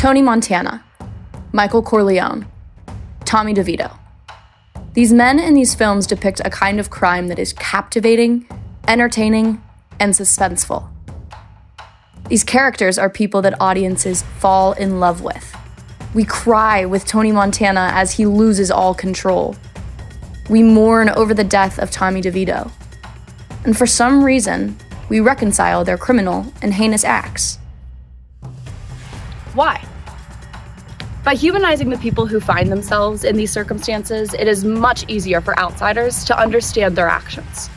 Tony Montana, Michael Corleone, Tommy DeVito. These men in these films depict a kind of crime that is captivating, entertaining, and suspenseful. These characters are people that audiences fall in love with. We cry with Tony Montana as he loses all control. We mourn over the death of Tommy DeVito. And for some reason, we reconcile their criminal and heinous acts. Why? By humanizing the people who find themselves in these circumstances, it is much easier for outsiders to understand their actions.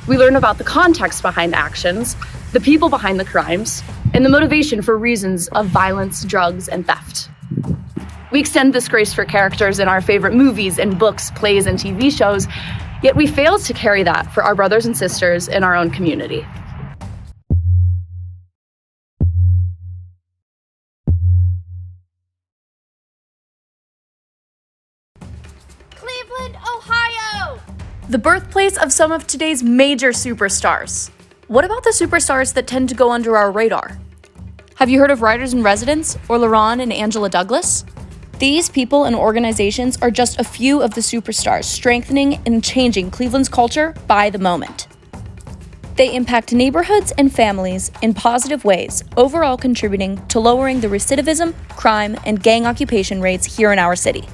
We learn about the context behind actions, the people behind the crimes, and the motivation for reasons of violence, drugs, and theft. We extend this grace for characters in our favorite movies and books, plays, and TV shows, yet we fail to carry that for our brothers and sisters in our own community. Cleveland, Ohio! The birthplace of some of today's major superstars. What about the superstars that tend to go under our radar? Have you heard of Writers in Residence or LaRon and Angela Douglas? These people and organizations are just a few of the superstars strengthening and changing Cleveland's culture by the moment. They impact neighborhoods and families in positive ways, overall contributing to lowering the recidivism, crime, and gang occupation rates here in our city.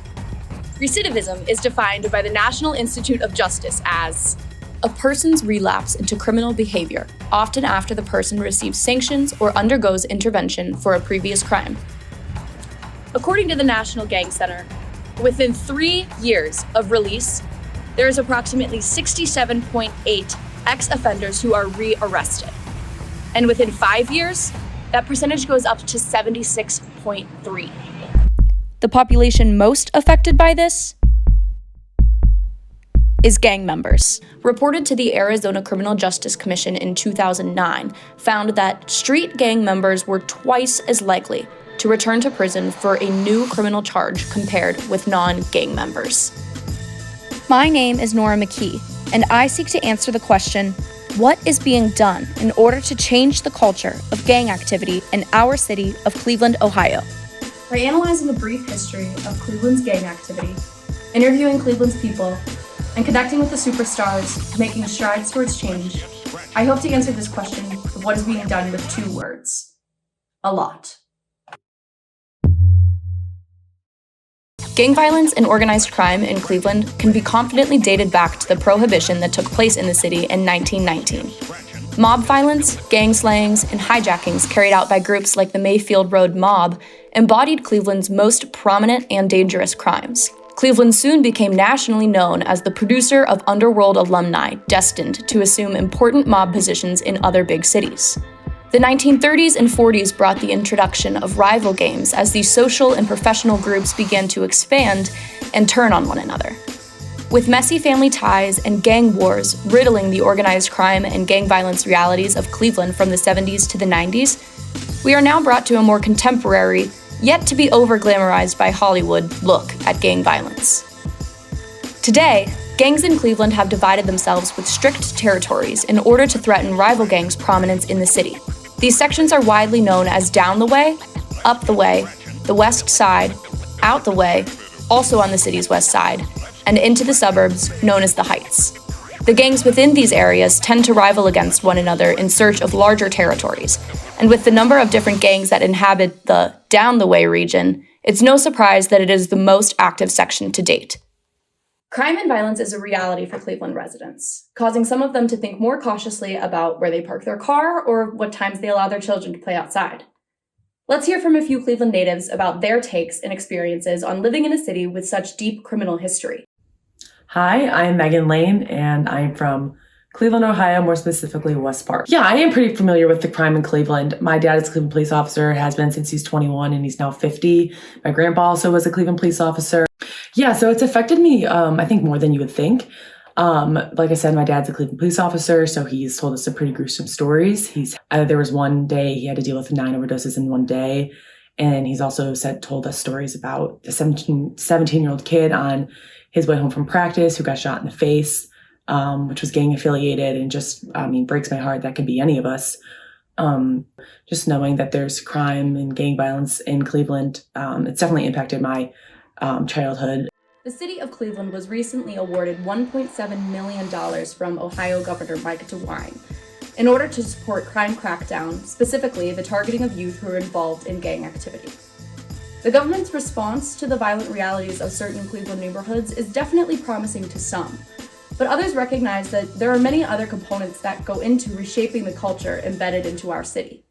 Recidivism is defined by the National Institute of Justice as a person's relapse into criminal behavior, often after the person receives sanctions or undergoes intervention for a previous crime. According to the National Gang Center, within 3 years of release, there is approximately 67.8 ex-offenders who are re-arrested. And within 5 years, that percentage goes up to 76.3. The population most affected by this is gang members. Reported to the Arizona Criminal Justice Commission in 2009, found that street gang members were twice as likely to return to prison for a new criminal charge compared with non-gang members. My name is Nora McKee, and I seek to answer the question, what is being done in order to change the culture of gang activity in our city of Cleveland, Ohio? By analyzing the brief history of Cleveland's gang activity, interviewing Cleveland's people, and connecting with the superstars, making strides towards change, I hope to answer this question of what is being done with 2 words: a lot. Gang violence and organized crime in Cleveland can be confidently dated back to the prohibition that took place in the city in 1919. Mob violence, gang slayings, and hijackings carried out by groups like the Mayfield Road Mob embodied Cleveland's most prominent and dangerous crimes. Cleveland soon became nationally known as the producer of underworld alumni destined to assume important mob positions in other big cities. The 1930s and 40s brought the introduction of rival gangs as these social and professional groups began to expand and turn on one another. With messy family ties and gang wars riddling the organized crime and gang violence realities of Cleveland from the 70s to the 90s, we are now brought to a more contemporary, yet to be over-glamorized by Hollywood, look at gang violence. Today, gangs in Cleveland have divided themselves with strict territories in order to threaten rival gangs' prominence in the city. These sections are widely known as down the way, up the way, the west side, out the way, also on the city's west side, and into the suburbs known as the Heights. The gangs within these areas tend to rival against one another in search of larger territories, and with the number of different gangs that inhabit the down the way region, it's no surprise that it is the most active section to date. Crime and violence is a reality for Cleveland residents, causing some of them to think more cautiously about where they park their car or what times they allow their children to play outside. Let's hear from a few Cleveland natives about their takes and experiences on living in a city with such deep criminal history. Hi, I'm Megan Lane, and I'm from Cleveland, Ohio, more specifically West Park. Yeah, I am pretty familiar with the crime in Cleveland. My dad is a Cleveland police officer, has been since he's 21 and he's now 50. My grandpa also was a Cleveland police officer. Yeah, so it's affected me, I think, more than you would think. Like I said, my dad's a Cleveland police officer, so he's told us some pretty gruesome stories. There was one day he had to deal with 9 overdoses in one day. And he's also told us stories about a 17-year-old kid on his way home from practice who got shot in the face, which was gang affiliated, and just, breaks my heart. That could be any of us. Just knowing that there's crime and gang violence in Cleveland, it's definitely impacted my childhood. The city of Cleveland was recently awarded $1.7 million from Ohio Governor Mike DeWine in order to support crime crackdown, specifically the targeting of youth who are involved in gang activity. The government's response to the violent realities of certain Cleveland neighborhoods is definitely promising to some, but others recognize that there are many other components that go into reshaping the culture embedded into our city.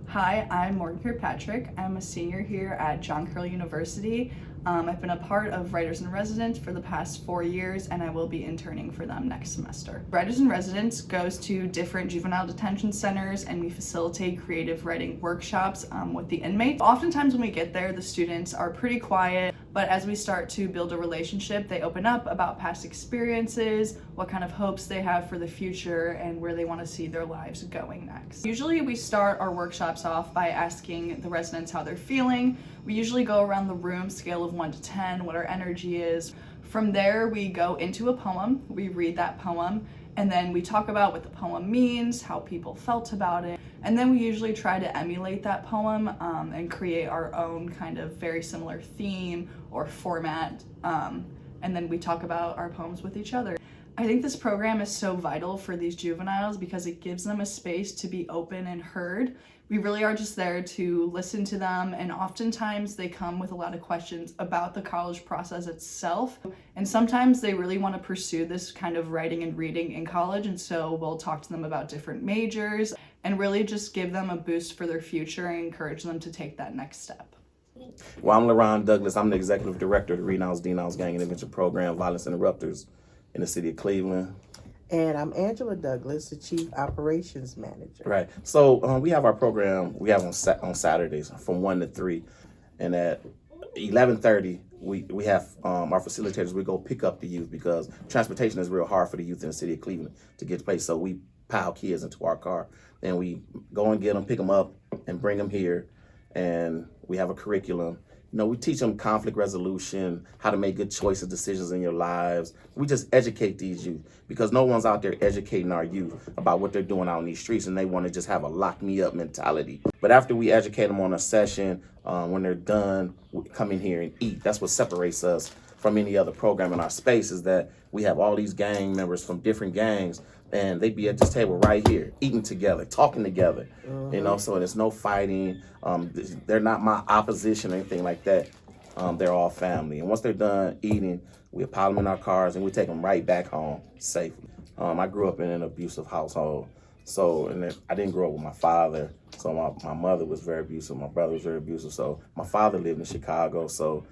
Hi, I'm Morgan Kirkpatrick. I'm a senior here at John Carroll University. I've been a part of Writers in Residence for the past 4 years, and I will be interning for them next semester. Writers in Residence goes to different juvenile detention centers, and we facilitate creative writing workshops with the inmates. Oftentimes when we get there, the students are pretty quiet, but as we start to build a relationship, they open up about past experiences, what kind of hopes they have for the future, and where they want to see their lives going next. Usually we start our workshops off by asking the residents how they're feeling. We usually go around the room, scale of 1 to 10, what our energy is. From there, we go into a poem, we read that poem, and then we talk about what the poem means, how people felt about it, and then we usually try to emulate that poem and create our own kind of very similar theme or format, and then we talk about our poems with each other. I think this program is so vital for these juveniles because it gives them a space to be open and heard. We really are just there to listen to them, and oftentimes they come with a lot of questions about the college process itself, and sometimes they really want to pursue this kind of writing and reading in college, and so we'll talk to them about different majors and really just give them a boost for their future and encourage them to take that next step. Well, I'm LaRon Douglas. I'm the Executive Director of the Renounce Denounce Gang Intervention Program, Violence Interrupters in the city of Cleveland. And I'm Angela Douglas, the Chief Operations Manager. Right. So we have our program, we have on Saturdays from 1 to 3. And at 11:30, we have our facilitators, we go pick up the youth because transportation is real hard for the youth in the city of Cleveland to get to place. So we pile kids into our car. Then we go and get them, pick them up, and bring them here. And we have a curriculum. You know, we teach them conflict resolution, how to make good choices, decisions in your lives. We just educate these youth because no one's out there educating our youth about what they're doing out in these streets, and they want to just have a lock me up mentality. But after we educate them on a session, when they're done, we come in here and eat. That's what separates us from any other program in our space, is that we have all these gang members from different gangs, and they be at this table right here, eating together, talking together, you know, so there's no fighting. They're not my opposition or anything like that. They're all family. And once they're done eating, we pile them in our cars and we take them right back home safely. I grew up in an abusive household. So, and I didn't grow up with my father. So my mother was very abusive. My brother was very abusive. So my father lived in Chicago. So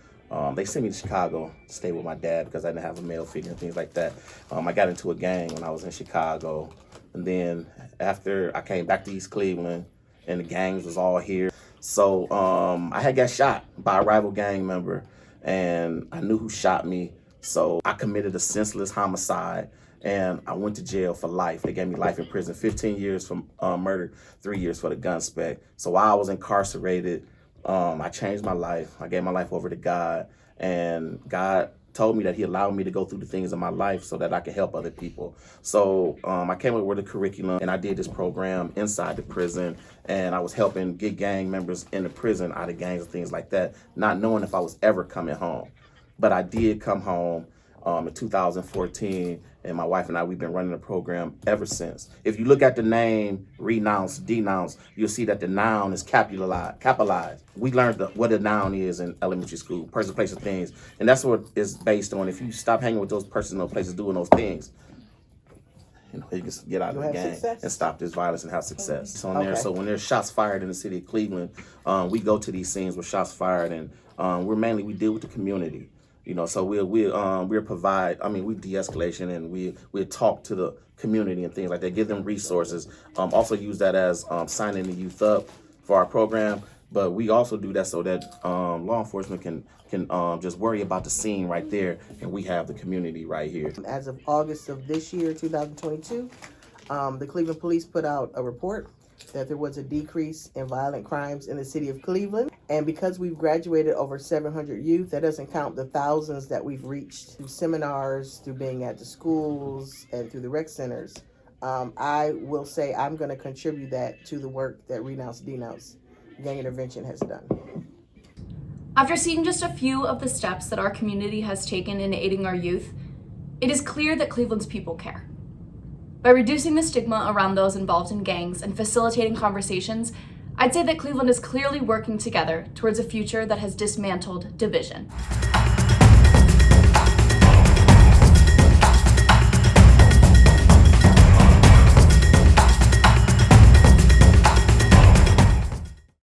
they sent me to Chicago to stay with my dad because I didn't have a male figure and things like that. I got into a gang when I was in Chicago. And then after I came back to East Cleveland and the gangs was all here. So I had got shot by a rival gang member and I knew who shot me. So I committed a senseless homicide and I went to jail for life. They gave me life in prison, 15 years for murder, 3 years for the gun spec. So while I was incarcerated, I changed my life. I gave my life over to God, and God told me that he allowed me to go through the things in my life so that I could help other people. So I came up with a curriculum and I did this program inside the prison, and I was helping get gang members in the prison out of gangs and things like that, not knowing if I was ever coming home. But I did come home in 2014, and my wife and I, we've been running the program ever since. If you look at the name Renounce, Denounce, you'll see that the noun is capitalized. We learned what a noun is in elementary school, person, place, and things. And that's what it's based on. If you stop hanging with those persons, those places, doing those things, you know, you can get out of the gang and stop this violence and have success. It's on there. So when there's shots fired in the city of Cleveland, we go to these scenes with shots fired, and we deal with the community. You know, so we'll provide, we de-escalation, and we'll talk to the community and things like that, give them resources. Also use that as signing the youth up for our program. But we also do that so that law enforcement can just worry about the scene right there, and we have the community right here. As of August of this year, 2022, the Cleveland Police put out a report that there was a decrease in violent crimes in the city of Cleveland. And because we've graduated over 700 youth, that doesn't count the thousands that we've reached through seminars, through being at the schools, and through the rec centers. I will say I'm going to contribute that to the work that Renounce Denounce Gang Intervention has done. After seeing just a few of the steps that our community has taken in aiding our youth, it is clear that Cleveland's people care. By reducing the stigma around those involved in gangs and facilitating conversations, I'd say that Cleveland is clearly working together towards a future that has dismantled division.